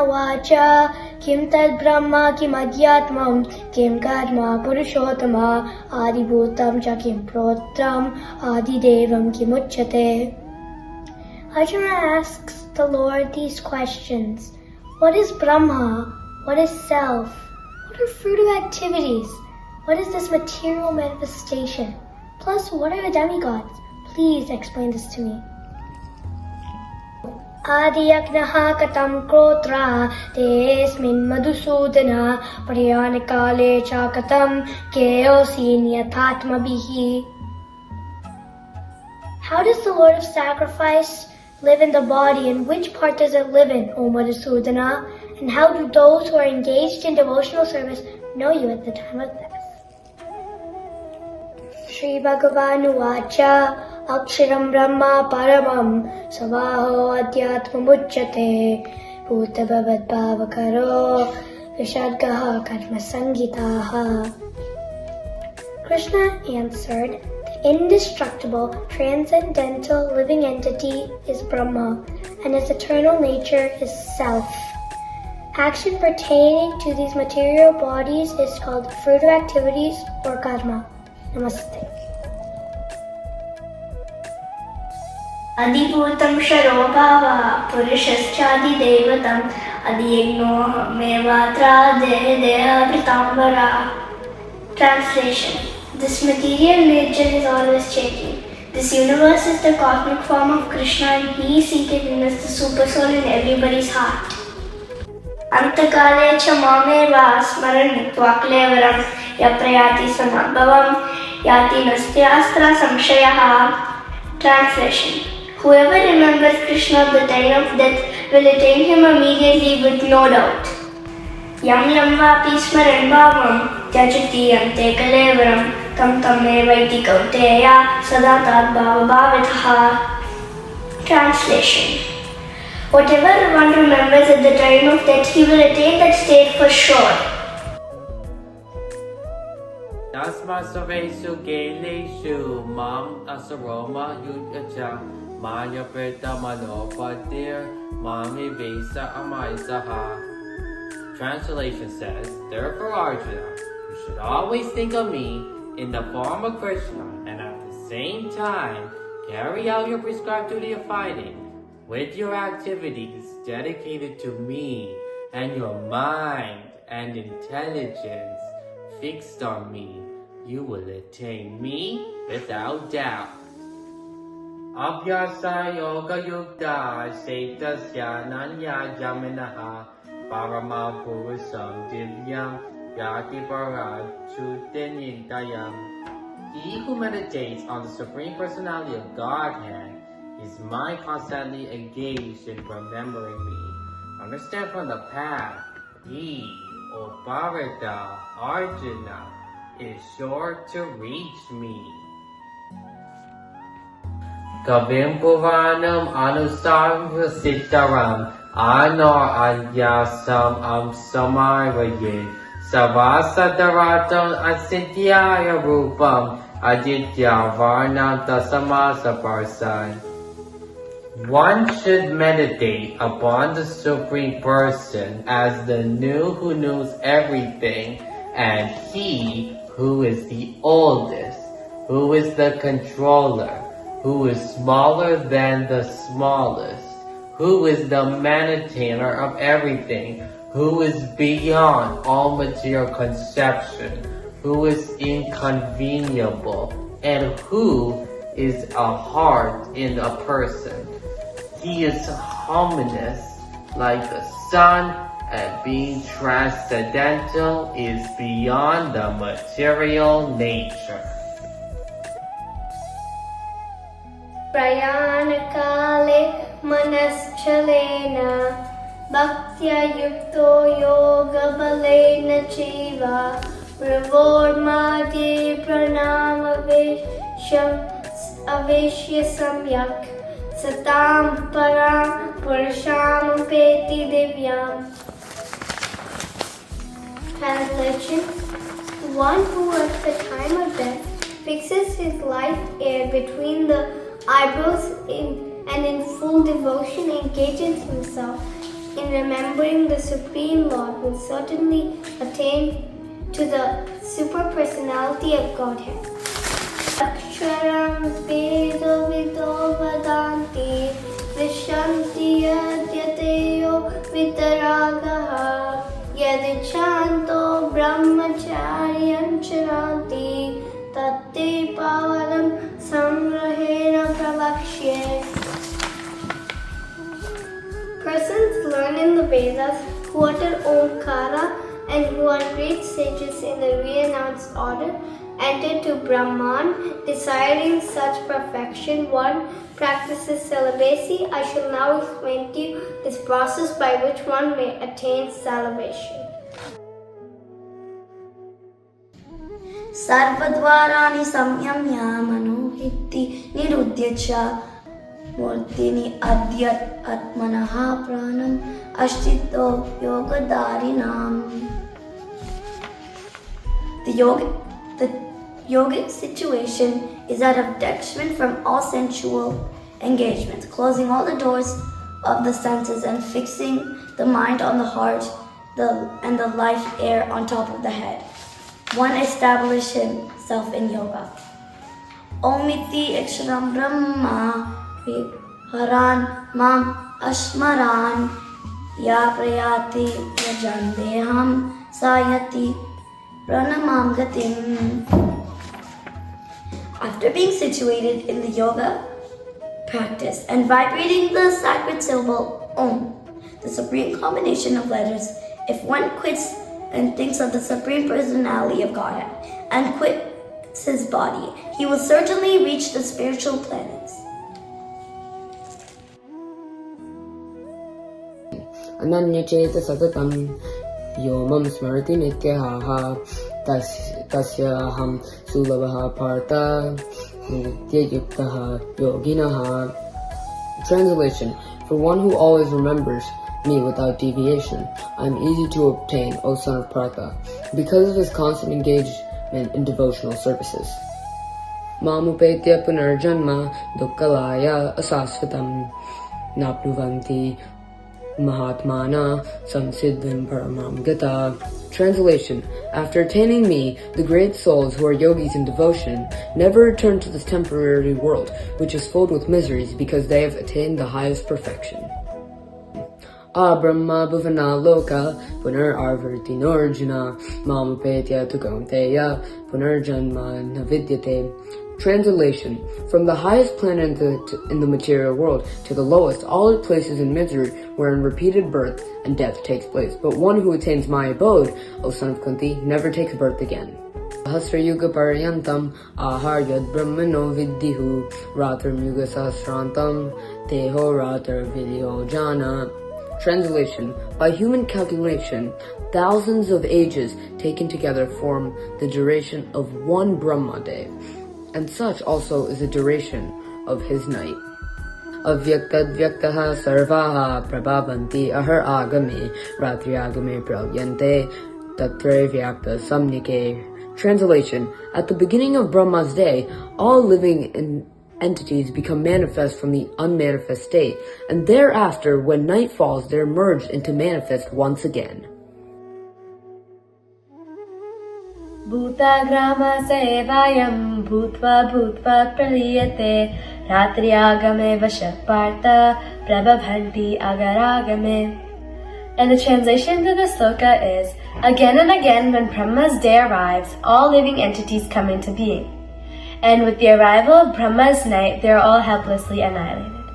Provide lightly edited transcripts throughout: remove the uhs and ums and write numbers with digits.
vacha kim tad brahma kim adhyatmam kim karma purushottama adibhutam cha kim protram adidevam kim uchyate. Arjuna asks the Lord these questions. What is Brahma? What is self? What are fruitive activities? What is this material manifestation? Plus, what are the demigods? Please explain this to me. Adiyagnaha katam krotra tesmin madhusudana paryanakale cha katam keosinyathatmabihi. How does the Lord of Sacrifice live in the body, and which part does it live in, O Madhusudana? And how do those who are engaged in devotional service know you at the time of death? Shri Bhagavanu Vacha Aksharam Brahma Paramam Savaho Adhyatmamuchyate Bhutabhavad Bhavakaro Vishadgaha Karma Sangitaha. Krishna answered, the indestructible, transcendental living entity is Brahma, and its eternal nature is self. Action pertaining to these material bodies is called fruitive activities or karma. Namaste. Adibhutam sharo bhava purushashchadi devatam adiyagno mevatra deha pritambara. Translation. This material nature is always changing. This universe is the cosmic form of Krishna, and he is seated in as the super soul in everybody's heart. Antakale cha mameva smaran tvaklevaram yaprayati samabhavam yati nastyastra samshayaha. Translation. Whoever remembers Krishna at the time of death will attain him immediately with no doubt. Yam yam vapi smaran bhavam tyajati ante kalevaram tam tam evaiti kauteya sada tad bhava bhavitha. Translation. Whatever one remembers at the time of death, he will attain that state for sure. Tasma savesu geleshu mam asaroma yudacha maya preta manopadir mami vesa amaisaha. Translation says, therefore Arjuna, you should always think of me in the form of Krishna, and at the same time carry out your prescribed duty of fighting with your activities dedicated to me, and your mind and intelligence fixed on me. You will attain me without doubt. Abhyasa yoga yukta setasya nanya jaminaha parama purusam divyam yati parachutenintayam. He who meditates on the Supreme Personality of Godhead, his mind constantly engaged in remembering me. Understand from the path, he, O Bharata, Arjuna, is sure to reach me. Kavim Puranam Anusarvasitaram Anor Anyasam Samaraye Savasataratam Asintyaya Rupam Aditya Varnam Tasamasa Parsan. One should meditate upon the Supreme Person as the new who knows everything, and he who is the oldest, who is the controller, who is smaller than the smallest, who is the maintainer of everything, who is beyond all material conception, who is inconveniable, and who is a heart in a person. He is harmonious like the sun, and being transcendental is beyond the material nature. Prayanakale manaschalena bhaktya yukto yoga balena chiva pravormadi pranama aveshya samyak satam param purasham peti divyam. Translation. One who at the time of death fixes his life air between the eyebrows and in full devotion engages himself in remembering the Supreme Lord will certainly attain to the super personality of Godhead. Aksharam Vedo Vido Vadanti Vishanti Yadyateyo Vitaragaha Yadichanto Brahmacharyam Charanti Tatte Pavanam Samrahena Pravakshye. Persons learned in the Vedas who utter Omkara and who are great sages in the renounced order enter to Brahman, desiring such perfection. One practices celibacy. I shall now explain to you this process by which one may attain salvation. Sarvadvarani samyamya manohitti nirudhya Murtini adyat atmanaha pranam ashtito yogadarinam. The yogic situation is that of detachment from all sensual engagements, closing all the doors of the senses and fixing the mind on the heart and the life air on top of the head. One establishes himself in yoga. Omiti Iksharam Brahma Haran Mam Ashmaran Ya Prayati Yajandeham Sayati Pranamam Gatim. After being situated in the yoga practice and vibrating the sacred syllable Om, the supreme combination of letters, if one quits and thinks of the Supreme Personality of Godhead and quits his body, he will certainly reach the spiritual planets. Ananyacheta satatam yomam smriti nityaha tasyaham sulabha partha nityayuktaha yoginaha. Translation: for one who always remembers me without deviation, I am easy to obtain, O son of Partha, because of his constant engagement in devotional services. Mamupetya punarjanma dukkalaya asasvatam napnuvanti Mahatmana Samsiddhim Paramam Gata. Translation: after attaining me, the great souls who are yogis in devotion never return to this temporary world, which is filled with miseries, because they have attained the highest perfection. Brahma Bhuvana Loka Punar Arvarti Norjuna Mamupetya Tukaunteya Punarjanma Navidyate. Translation: from the highest planet in the material world to the lowest, all are places in misery wherein repeated birth and death takes place. But one who attains my abode, O son of Kunti, never takes birth again. Sahasra Yuga Paryantam Ahar Yad Brahmano Viddihu Ratram Yuga Sahasrantam Teho Ratar Vidyo Jana. Translation: by human calculation, thousands of ages taken together form the duration of one Brahma day, and such also is the duration of his night. Avyaktadvyaktaha sarvaha prabhavanti ahar agame ratri agame pravyante tatre vyakta samnike. Translation: at the beginning of Brahma's day, all living entities become manifest from the unmanifest state, and thereafter, when night falls, they are merged into manifest once again. Bhutagrama sevayam bhutva bhutva praliyate ratriyagame vashapartha prabhabhanti agaragame. And the translation to the sloka is, again and again when Brahma's day arrives, all living entities come into being. And with the arrival of Brahma's night, they are all helplessly annihilated.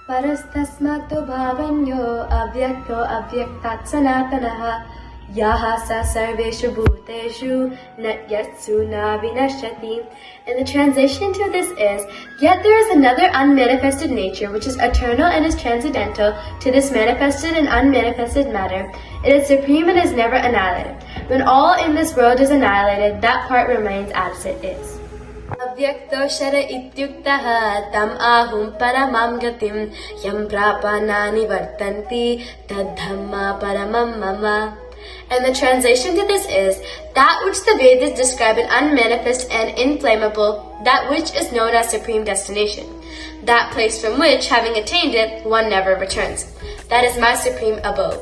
Parastasmato bhavanyo avyakto avyaktat sanatanaha yaha sa sarveshu bhuteshu natyatsu na vinashati. And the translation to this is, yet there is another unmanifested nature which is eternal and is transcendental to this manifested and unmanifested matter. It is supreme and is never annihilated. When all in this world is annihilated, that part remains as it is. Avyakto shara ityuktaha tam ahum paramam gatim yam prapanani vartanti tadhamma paramam mama. And the translation to this is, that which the Vedas describe an unmanifest and inflammable, that which is known as supreme destination, that place from which, having attained it, one never returns. That is my supreme abode.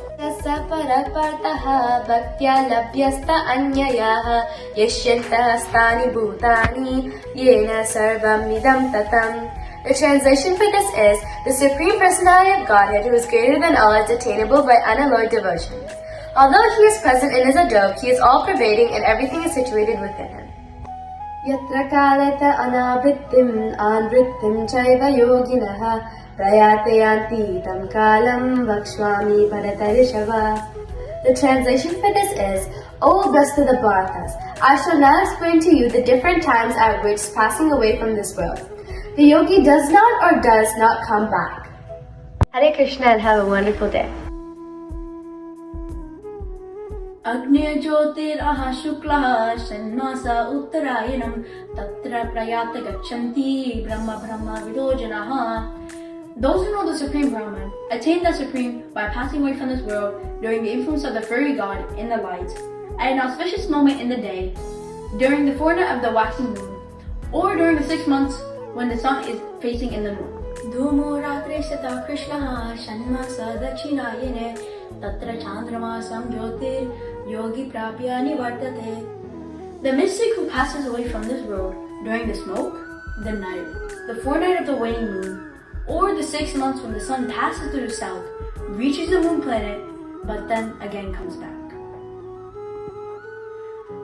Bhaktya labhyasta anyayaha yashyantah stani bhutani yena sarvam idam tatam. The translation for this is, the Supreme Personality of Godhead who is greater than all is attainable by unalloyed devotion. Although He is present in His abode, He is all-pervading and everything is situated within Him. Yatra kalata anavrittim anvrittim chaiva yoginaha prayatayanti tam kalam vakshvami paratarishava. The translation for this is, O best of the Bharatas, I shall now explain to you the different times at which passing away from this world, the yogi does not or does not come back. Hare Krishna and have a wonderful day. Agnya Jyotirah Shuklaha Shanmasa Uttarayanam Tatra Prayata Gachanti Brahma Vidojanaha. Those who know the Supreme Brahman attain the Supreme by passing away from this world during the influence of the furry god in the light, at an auspicious moment in the day, during the fortnight of the waxing moon, or during the 6 months when the sun is facing in the moon. Dhumo Ratre Sata Krishna Shanmasa Dachinayane Tatra Chandramasam Jyotir Yogi Prapya Nivartate. The mystic who passes away from this world during the smoke, the night, the fortnight of the waning moon, or the 6 months when the sun passes through the south, reaches the moon planet, but then again comes back.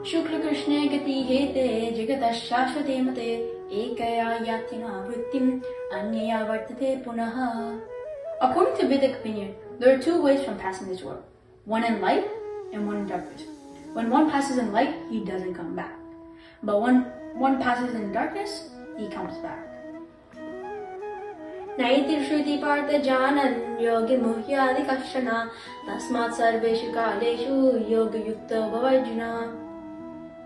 Shukla Krishna Gati Hete Jagatas Shashvate Mate Ekaya Yatina Vrittim Anyaya Vartate Punaha. According to Vedic opinion, there are 2 ways from passing this world, one in light and one in darkness. When one passes in light, he doesn't come back. But when one passes in darkness, he comes back. Naiti Shruti Partha Janan Yogi Muhyadi Kashana Tasmat Sarveshu Kaleshu Yoga Yukta Bhavajuna.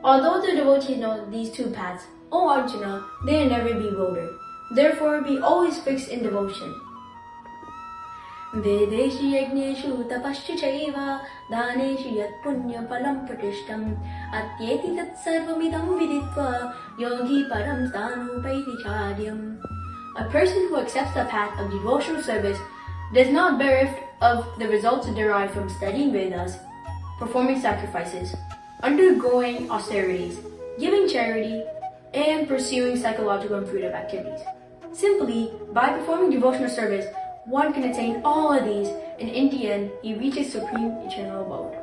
Although the devotees know these 2 paths, O Arjuna, they will never be bewildered. Therefore, be always fixed in devotion. Vedeshi yajneshu tapasya chaiva daneshi yat punya palam pratishtam atyeti tat sarvamidam viditva yogi param stanupaiti charyam. A person who accepts the path of devotional service does not bereft of the results derived from studying Vedas, performing sacrifices, undergoing austerities, giving charity, and pursuing psychological and fruitive activities. Simply, by performing devotional service, one can attain all of these, and in the end, he reaches supreme eternal abode.